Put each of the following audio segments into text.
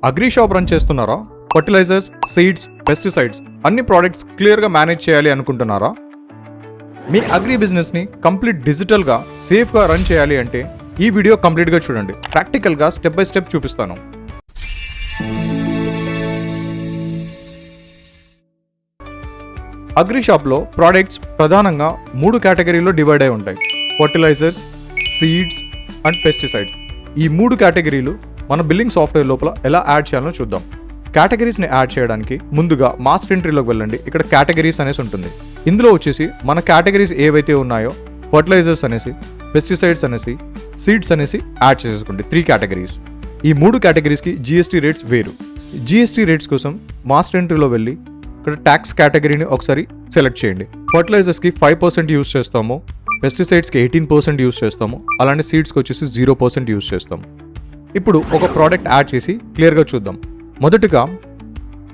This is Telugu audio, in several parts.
అగ్రి షాప్ రన్ చేస్తున్నారా? ఫర్టిలైజర్స్, సీడ్స్, పెస్టిసైడ్స్ అన్ని ప్రోడక్ట్స్ క్లియర్గా మేనేజ్ చేయాలి అనుకుంటున్నారా? మీ అగ్రి బిజినెస్ని కంప్లీట్ డిజిటల్గా సేఫ్గా రన్ చేయాలి అంటే ఈ వీడియో కంప్లీట్గా చూడండి. ప్రాక్టికల్గా స్టెప్ బై స్టెప్ చూపిస్తాను. అగ్రి షాప్లో ప్రోడక్ట్స్ ప్రధానంగా 3 కేటగిరీలో డివైడ్ అయి ఉంటాయి: ఫర్టిలైజర్స్, సీడ్స్ అండ్ పెస్టిసైడ్స్. ఈ 3 కేటగిరీలు మన బిల్లింగ్ సాఫ్ట్వేర్ లోపల ఎలా యాడ్ చేయాలో చూద్దాం. కేటగిరీస్ని యాడ్ చేయడానికి ముందుగా మాస్టర్ ఎంట్రీలోకి వెళ్ళండి. ఇక్కడ కేటగిరీస్ అనేసి ఉంటుంది. ఇందులో వచ్చేసి మన కేటగిరీస్ ఏవైతే ఉన్నాయో ఫర్టిలైజర్స్ అనేసి, పెస్టిసైడ్స్ అనేసి, సీడ్స్ అనేసి యాడ్ చేసేసుకోండి. 3 కేటగిరీస్. ఈ 3 కేటగిరీస్కి GST రేట్స్ వేరు. GST రేట్స్ కోసం మాస్టర్ ఎంట్రీలో వెళ్ళి ఇక్కడ ట్యాక్స్ కేటగిరీని ఒకసారి సెలెక్ట్ చేయండి. ఫర్టిలైజర్స్కి 5% యూస్ చేస్తాము, పెస్టిసైడ్స్కి 18% యూస్ చేస్తాము, అలానే సీడ్స్కి వచ్చేసి 0% యూస్ చేస్తాము. ఇప్పుడు ఒక ప్రోడక్ట్ యాడ్ చేసి క్లియర్గా చూద్దాం. మొదటగా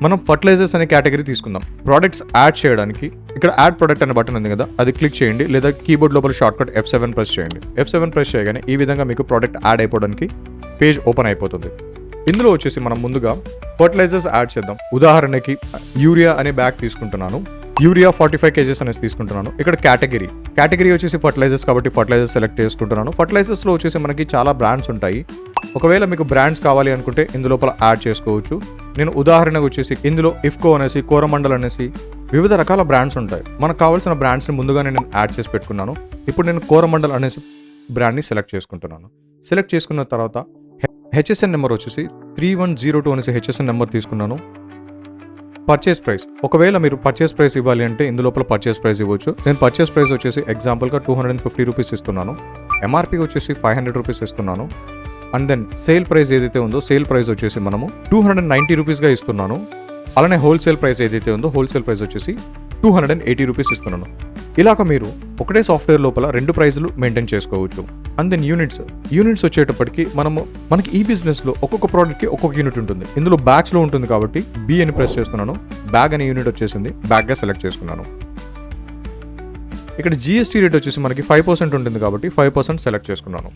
మనం ఫర్టిలైజర్స్ అనే కేటగిరీ తీసుకుందాం. ప్రోడక్ట్స్ యాడ్ చేయడానికి ఇక్కడ యాడ్ ప్రోడక్ట్ అనే బటన్ ఉంది కదా, అది క్లిక్ చేయండి, లేదా కీబోర్డ్ లోపల షార్ట్కట్ F7 ప్రెస్ చేయండి. F7 ప్రెస్ చేయగానే ఈ విధంగా మీకు ప్రోడక్ట్ యాడ్ అయిపోవడానికి పేజ్ ఓపెన్ అయిపోతుంది. ఇందులో వచ్చేసి మనం ముందుగా ఫర్టిలైజర్స్ యాడ్ చేద్దాం. ఉదాహరణకి యూరియా అనే బ్యాగ్ తీసుకుంటున్నాను. యూరియా 45 kgs అనేసి తీసుకుంటున్నాను. ఇక్కడ కేటగిరీ వచ్చేసి ఫర్టిలైజర్స్ కాబట్టి ఫర్టిలైజర్స్ సెలెక్ట్ చేసుకుంటున్నాను. ఫర్టిలైజర్స్లో వచ్చేసి మనకి చాలా బ్రాండ్స్ ఉంటాయి. ఒకవేళ మీకు బ్రాండ్స్ కావాలి అనుకుంటే ఇందులోపల యాడ్ చేసుకోవచ్చు. నేను ఉదాహరణకు వచ్చేసి ఇందులో ఇఫ్కో అనేసి, కోరమండల్ అనేసి వివిధ రకాల బ్రాండ్స్ ఉంటాయి. మనకు కావాల్సిన బ్రాండ్స్ని ముందుగానే నేను యాడ్ చేసి పెట్టుకున్నాను. ఇప్పుడు నేను కోరమండల్ అనేసి బ్రాండ్ని సెలెక్ట్ చేసుకుంటున్నాను. సెలెక్ట్ చేసుకున్న తర్వాత HSN నెంబర్ వచ్చేసి 3102 అనేసి HSN నెంబర్ తీసుకున్నాను. పర్చేస్ ప్రైస్, ఒకవేళ మీరు పర్చేస్ ప్రైస్ ఇవ్వాలి అంటే ఇందులోపల పర్చేస్ ప్రైస్ ఇవ్వచ్చు. నేను పర్చేస్ ప్రైస్ వచ్చేసి ఎగ్జాంపుల్గా 250 రూపీస్ ఇస్తున్నాను. MRP వచ్చేసి 500 రూపీస్ ఇస్తున్నాను. అండ్ దెన్ సేల్ ప్రైస్ ఏదైతే ఉందో సేల్ ప్రైస్ వచ్చేసి మనము 290 రూపీస్గా ఇస్తున్నాను. అలానే హోల్సేల్ ప్రైస్ ఏదైతే ఉందో హోల్సేల్ ప్రైస్ వచ్చేసి 280 రూపీస్ ఇస్తున్నాను. ఇలాగ మీరు ఒకటే సాఫ్ట్వేర్ లోపల 2 ప్రైజులు మెయింటైన్ చేసుకోవచ్చు. అండ్ దెన్ యూనిట్స్ వచ్చేటప్పటికి మనకి ఈ బిజినెస్లో ఒక్కొక్క ప్రోడక్ట్కి ఒక్కొక్క యూనిట్ ఉంటుంది. ఇందులో బ్యాగ్స్లో ఉంటుంది కాబట్టి B అని ప్రెస్ చేస్తున్నాను. బ్యాగ్ అనే యూనిట్ వచ్చేసింది, బ్యాగ్గా సెలెక్ట్ చేసుకున్నాను. ఇక్కడ GST రేట్ వచ్చేసి మనకి 5% ఉంటుంది కాబట్టి 5% సెలెక్ట్ చేసుకున్నాను.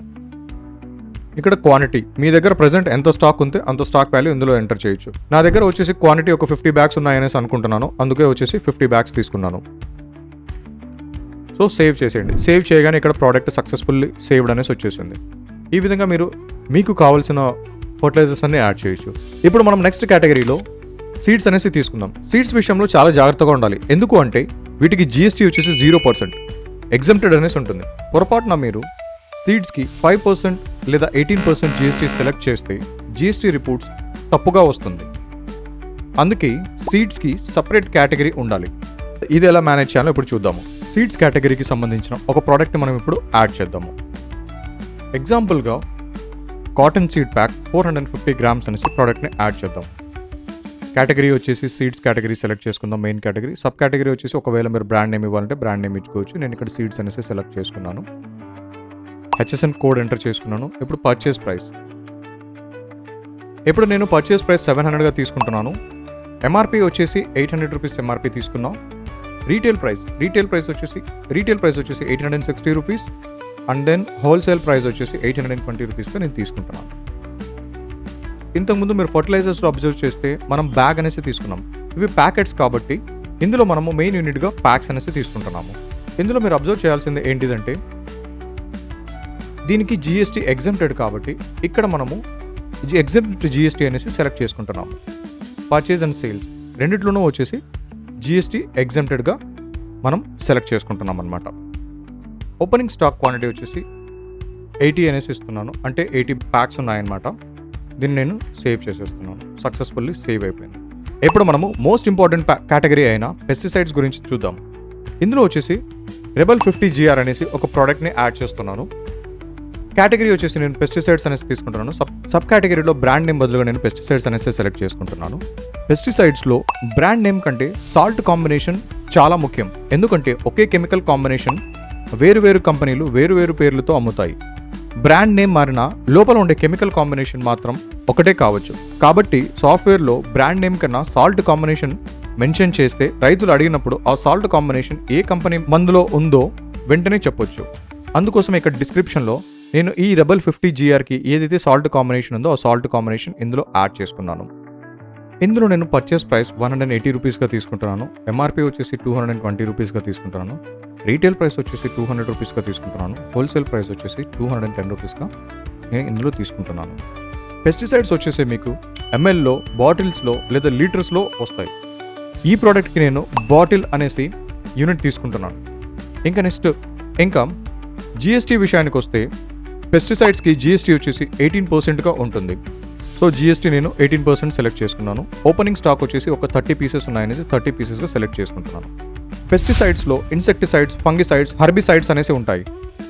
ఇక్కడ క్వాంటిటీ, మీ దగ్గర ప్రెసెంట్ ఎంత స్టాక్ ఉంటే అంత స్టాక్ వాల్యూ ఇందులో ఎంటర్ చేయొచ్చు. నా దగ్గర వచ్చేసి క్వాంటిటీ ఒక 50 బ్యాగ్స్ ఉన్నాయనేసి అనుకుంటున్నాను, అందుకే వచ్చేసి 50 బ్యాగ్స్ తీసుకున్నాను. సో సేవ్ చేసేయండి. సేవ్ చేయగానే ఇక్కడ ప్రోడక్ట్ సక్సెస్ఫుల్లీ సేవ్డ్ అనేసి వచ్చేసింది. ఈ విధంగా మీకు కావాల్సిన ఫర్టిలైజర్స్ అన్ని యాడ్ చేయొచ్చు. ఇప్పుడు మనం నెక్స్ట్ కేటగిరీలో సీడ్స్ అనేసి తీసుకుందాం. సీడ్స్ విషయంలో చాలా జాగ్రత్తగా ఉండాలి. ఎందుకు అంటే వీటికి GST వచ్చేసి 0% ఎగ్జెంప్టెడ్ అనేసి ఉంటుంది. పొరపాటున మీరు సీడ్స్కి 5% లేదా 18% GST సెలెక్ట్ చేస్తే GST రిపోర్ట్స్ తప్పుగా వస్తుంది. అందుకే సీడ్స్కి సపరేట్ కేటగిరీ ఉండాలి. ఇది ఎలా మేనేజ్ చేయాలో ఇప్పుడు చూద్దాము. సీడ్స్ కేటగిరీకి సంబంధించిన ఒక ప్రోడక్ట్ని మనం ఇప్పుడు యాడ్ చేద్దాము. ఎగ్జాంపుల్గా కాటన్ సీడ్ ప్యాక్ 450 గ్రామ్స్ అనేసి ప్రోడక్ట్ని యాడ్ చేద్దాం. కేటగిరీ వచ్చేసి సీడ్స్ కేటగిరీ సెలెక్ట్ చేసుకుందాం. Main category. సబ్ కేటగిరీ వచ్చేసి ఒకవేళ మీరు బ్రాండ్ నేమ్ ఇవ్వాలంటే బ్రాండ్ నేమ్ ఇచ్చుకోవచ్చు. నేను ఇక్కడ సీడ్స్ అనేసి సెలెక్ట్ చేసుకున్నాను. HSN కోడ్ ఎంటర్ చేసుకున్నాను. ఇప్పుడు పర్చేస్ ప్రైస్, ఇప్పుడు నేను పర్చేస్ ప్రైస్ 700గా తీసుకుంటున్నాను. MRP వచ్చేసి 800 రూపీస్ MRP తీసుకున్నాం. రీటైల్ ప్రైస్ వచ్చేసి 860 rupees. And then wholesale price వచ్చేసి 820 రూపీస్గా నేను తీసుకుంటున్నాను. ఇంతకుముందు మీరు ఫర్టిలైజర్స్లో అబ్జర్వ్ చేస్తే మనం బ్యాగ్ అనేసి తీసుకున్నాం. ఇవి ప్యాకెట్స్ కాబట్టి ఇందులో మనము మెయిన్ యూనిట్గా ప్యాక్స్ అనేసి తీసుకుంటున్నాము. ఇందులో మీరు అబ్జర్వ్ చేయాల్సింది ఏంటిదంటే దీనికి GST ఎగ్జెంప్టెడ్ కాబట్టి ఇక్కడ మనము ఎగ్జెంప్ట్ GST అనేసి సెలెక్ట్ చేసుకుంటున్నాము. పర్చేజ్ అండ్ సేల్స్ రెండిట్లోనూ వచ్చేసి GST ఎగ్జెంప్టెడ్గా మనం సెలెక్ట్ చేసుకుంటున్నాం అనమాట. ఓపెనింగ్ స్టాక్ క్వాంటిటీ వచ్చేసి 80 అనేసి ఇస్తున్నాను, అంటే 80 ప్యాక్స్ ఉన్నాయన్నమాట. దీన్ని నేను సేవ్ చేసేస్తున్నాను. సక్సెస్ఫుల్లీ సేవ్ అయిపోయింది. ఇప్పుడు మనము మోస్ట్ ఇంపార్టెంట్ కేటగిరీ అయిన పెస్టిసైడ్స్ గురించి చూద్దాం. ఇందులో వచ్చేసి రెబల్ 50 GR అనేసి ఒక ప్రోడక్ట్ని యాడ్ చేస్తున్నాను. కేటగిరీ వచ్చేసి నేను పెస్టిసైడ్స్ అనేసి తీసుకుంటున్నాను. సబ్ కేటగిరీలో బ్రాండ్ నేమ్ బదులుగా నేను పెస్టిసైడ్స్ అనేసి సెలెక్ట్ చేసుకుంటున్నాను. పెస్టిసైడ్స్లో బ్రాండ్ నేమ్ కంటే సాల్ట్ కాంబినేషన్ చాలా ముఖ్యం. ఎందుకంటే ఒకే కెమికల్ కాంబినేషన్ వేరు కంపెనీలు వేరు పేర్లతో అమ్ముతాయి. బ్రాండ్ నేమ్ మారినా లోపల ఉండే కెమికల్ కాంబినేషన్ మాత్రం ఒకటే కావచ్చు. కాబట్టి సాఫ్ట్వేర్లో బ్రాండ్ నేమ్ కన్నా సాల్ట్ కాంబినేషన్ మెన్షన్ చేస్తే రైతులు అడిగినప్పుడు ఆ సాల్ట్ కాంబినేషన్ ఏ కంపెనీ మందులో ఉందో వెంటనే చెప్పొచ్చు. అందుకోసం ఇక్కడ డిస్క్రిప్షన్లో నేను ఈ రెబల్ 50 GRకి ఏదైతే సాల్ట్ కాంబినేషన్ ఉందో ఆ సాల్ట్ కాంబినేషన్ ఇందులో యాడ్ చేసుకున్నాను. ఇందులో నేను పర్చేస్ ప్రైస్ 180 రూపీస్గా తీసుకుంటున్నాను. ఎంఆర్పీ వచ్చేసి 220 రూపీస్గా తీసుకుంటున్నాను. రీటైల్ ప్రైస్ వచ్చేసి 200 రూపీస్గా తీసుకుంటున్నాను. హోల్సేల్ ప్రైస్ వచ్చేసి 210 రూపీస్గా నేను ఇందులో తీసుకుంటున్నాను. పెస్టిసైడ్స్ వచ్చేసి మీకు ఎంఎల్లో, బాటిల్స్లో లేదా లీటర్స్లో వస్తాయి. ఈ ప్రోడక్ట్కి నేను బాటిల్ అనేసి యూనిట్ తీసుకుంటున్నాను. ఇంకా జిఎస్టీ విషయానికి వస్తే పెస్టిసైడ్స్కి జిఎస్టీ వచ్చేసి 18%గా ఉంటుంది. సో జిఎస్టీ నేను 18% సెలెక్ట్ చేసుకున్నాను. ఓపెనింగ్ స్టాక్ వచ్చేసి ఒక 30 పీసెస్ ఉన్నాయనేసి 30 పీసెస్గా సెలెక్ట్ చేసుకుంటున్నాను. పెస్టిసైడ్స్లో ఇన్సెక్టిసైడ్స్, ఫంగిసైడ్స్, హర్బిసైడ్స్ అనేసి ఉంటాయి.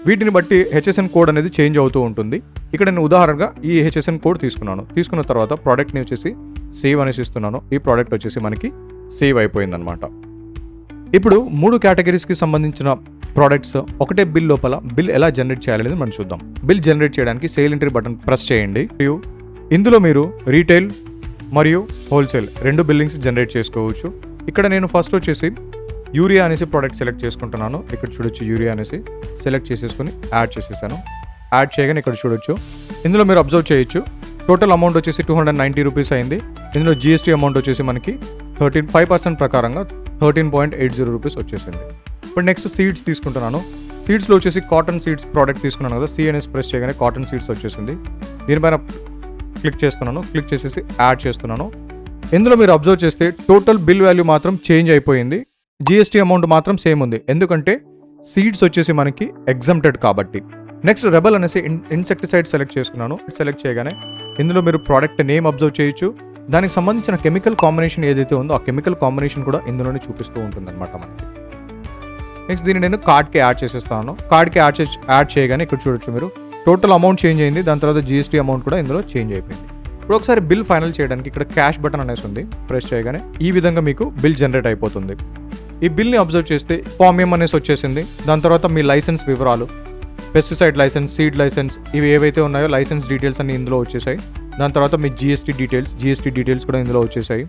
వీటిని బట్టి హెచ్ఎస్ఎన్ కోడ్ అనేది చేంజ్ అవుతూ ఉంటుంది. ఇక్కడ నేను ఉదాహరణగా ఈ హెచ్ఎస్ఎన్ కోడ్ తీసుకున్నాను. తీసుకున్న తర్వాత ప్రోడక్ట్ని వచ్చేసి సేవ్ అనేసి ఇస్తున్నాను. ఈ ప్రోడక్ట్ వచ్చేసి మనకి సేవ్ అయిపోయిందనమాట. ఇప్పుడు 3 కేటగిరీస్కి సంబంధించిన ప్రోడక్ట్స్ ఒకటే బిల్ లోపల బిల్ ఎలా జనరేట్ చేయాలనేది మనం చూద్దాం. బిల్ జనరేట్ చేయడానికి సేల్ ఎంట్రీ బటన్ ప్రెస్ చేయండి. మరియు ఇందులో మీరు రీటైల్ మరియు హోల్సేల్ 2 బిల్లింగ్స్ జనరేట్ చేసుకోవచ్చు. ఇక్కడ నేను ఫస్ట్ వచ్చేసి యూరియా అనేసి ప్రోడక్ట్ సెలెక్ట్ చేసుకుంటున్నాను. ఇక్కడ చూడొచ్చు యూరియా అనేసి సెలెక్ట్ చేసేసుకుని యాడ్ చేసేసాను. యాడ్ చేయగానే ఇక్కడ చూడొచ్చు, ఇందులో మీరు అబ్జర్వ్ చేయొచ్చు టోటల్ అమౌంట్ వచ్చేసి 290 రూపీస్ అయింది. ఇందులో జిఎస్టీ అమౌంట్ వచ్చేసి మనకి 5% ప్రకారంగా 13.80 రూపీస్ వచ్చేసింది. ఇప్పుడు నెక్స్ట్ సీడ్స్ తీసుకుంటున్నాను. సీడ్స్లో వచ్చేసి కాటన్ సీడ్స్ ప్రోడక్ట్ తీసుకున్నాను కదా, సిఎన్ఎస్ ప్రెస్ చేయగానే కాటన్ సీడ్స్ వచ్చేసింది. దీనిపైన క్లిక్ చేస్తున్నాను. క్లిక్ చేసేసి యాడ్ చేస్తున్నాను. ఇందులో మీరు అబ్జర్వ్ చేస్తే టోటల్ బిల్ వాల్యూ మాత్రం చేంజ్ అయిపోయింది. జిఎస్టీ అమౌంట్ మాత్రం సేమ్ ఉంది, ఎందుకంటే సీడ్స్ వచ్చేసి మనకి ఎగ్జంప్టెడ్ కాబట్టి. నెక్స్ట్ రెబల్ అనేసి ఇన్సెక్టిసైడ్ సెలెక్ట్ చేసుకున్నాను. సెలెక్ట్ చేయగానే ఇందులో మీరు ప్రోడక్ట్ నేమ్ అబ్జర్వ్ చేయొచ్చు. దానికి సంబంధించిన కెమికల్ కాంబినేషన్ ఏదైతే ఉందో ఆ కెమికల్ కాంబినేషన్ కూడా ఇందులోనే చూపిస్తూ ఉంటుంది అనమాట మనకి. నెక్స్ట్ దీన్ని నేను కార్డ్కి యాడ్ చేసేస్తాను. కార్డ్కి యాడ్ చేయగానే ఇక్కడ చూడొచ్చు మీరు టోటల్ అమౌంట్ చేంజ్ అయింది. దాని తర్వాత జిఎస్టీ అమౌంట్ కూడా ఇందులో చేంజ్ అయిపోయింది. ఇప్పుడు ఒకసారి బిల్ ఫైనల్ చేయడానికి ఇక్కడ క్యాష్ బటన్ అనేసి ఉంది. ప్రెస్ చేయగానే ఈ విధంగా మీకు బిల్ జనరేట్ అయిపోతుంది. ఈ బిల్ని అబ్జర్వ్ చేస్తే ఫామ్ ఎం అనేసి వచ్చేసింది. దాని తర్వాత మీ లైసెన్స్ వివరాలు, పెస్టిసైడ్ లైసెన్స్, సీడ్ లైసెన్స్, ఇవి ఏవైతే ఉన్నాయో లైసెన్స్ డీటెయిల్స్ అన్ని ఇందులో వచ్చేసాయి. దాని తర్వాత మీ జిఎస్టీ డీటెయిల్స్ కూడా ఇందులో వచ్చేసాయి.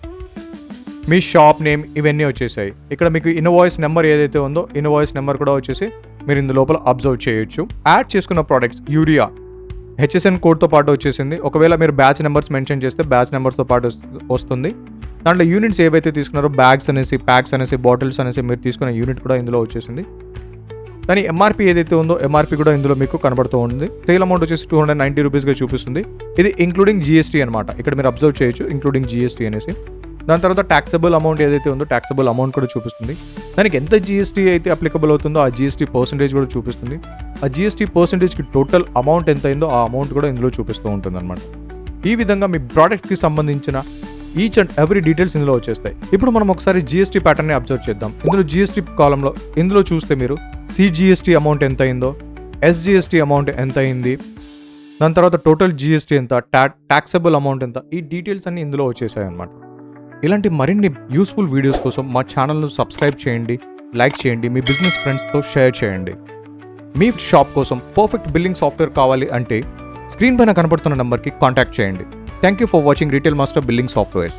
మీ షాప్ నేమ్ ఇవన్నీ వచ్చేసాయి. ఇక్కడ మీకు ఇన్వాయిస్ నెంబర్ ఏదైతే ఉందో ఇన్వాయిస్ నెంబర్ కూడా వచ్చేసి మీరు ఇందు లోపల అబ్జర్వ్ చేయొచ్చు. యాడ్ చేసుకున్న ప్రోడక్ట్స్ యూరియా హెచ్ఎస్ఎన్ కోడ్తో పాటు వచ్చేసింది. ఒకవేళ మీరు బ్యాచ్ నెంబర్స్ మెన్షన్ చేస్తే బ్యాచ్ నెంబర్స్తో పాటు వస్తుంది. దాంట్లో యూనిట్స్ ఏవైతే తీసుకున్నారో బ్యాగ్స్ అనేసి, ప్యాక్స్ అనేసి, బాటిల్స్ అనేసి మీరు తీసుకున్న యూనిట్ కూడా ఇందులో వచ్చేసింది. కానీ ఎంఆర్పీ ఏదైతే ఉందో ఎంఆర్పీ కూడా ఇందులో మీకు కనబడుతూ ఉంది. సేల్ అమౌంట్ వచ్చేసి 290 రూపీస్గా చూపిస్తుంది. ఇది ఇంక్లూడింగ్ జిఎస్టీ అనమాట. ఇక్కడ మీరు అబ్జర్వ్ చేయొచ్చు ఇంక్లూడింగ్ జిఎస్టీ అనేసి. దాని తర్వాత ట్యాక్సబుల్ అమౌంట్ ఏదైతే ఉందో ట్యాక్సబుల్ అమౌంట్ కూడా చూపిస్తుంది. దానికి ఎంత జిఎస్టీ అయితే అప్లికబుల్ అవుతుందో ఆ జిఎస్టీ పర్సెంటేజ్ కూడా చూపిస్తుంది. ఆ జిఎస్టీ పర్సెంటేజ్కి టోటల్ అమౌంట్ ఎంత అయిందో ఆ అమౌంట్ కూడా ఇందులో చూపిస్తూ ఉంటుంది అనమాట. ఈ విధంగా మీ ప్రోడక్ట్కి సంబంధించిన ఈచ్ అండ్ ఎవ్రీ డీటెయిల్స్ ఇందులో వచ్చేస్తాయి. ఇప్పుడు మనం ఒకసారి జిఎస్టీ ప్యాటర్న్ని అబ్జర్వ్ చేద్దాం. ఇందులో జిఎస్టీ కాలంలో ఇందులో చూస్తే మీరు సిజిఎస్టీ అమౌంట్ ఎంత అయిందో, ఎస్జిఎస్టీ అమౌంట్ ఎంత అయింది, దాని తర్వాత టోటల్ జిఎస్టీ ఎంత, ట్యాక్సబుల్ అమౌంట్ ఎంత, ఈ డీటెయిల్స్ అన్ని ఇందులో వచ్చేసాయి అనమాట. ఇలాంటి మరిన్ని యూస్ఫుల్ వీడియోస్ కోసం మా ఛానల్ను సబ్స్క్రైబ్ చేయండి, లైక్ చేయండి, మీ బిజినెస్ ఫ్రెండ్స్తో షేర్ చేయండి. మీ షాప్ కోసం పర్ఫెక్ట్ బిల్లింగ్ సాఫ్ట్వేర్ కావాలి అంటే స్క్రీన్ పైన కనబడుతున్న నెంబర్కి కాంటాక్ట్ చేయండి. Thank you for watching retail master billing softwares.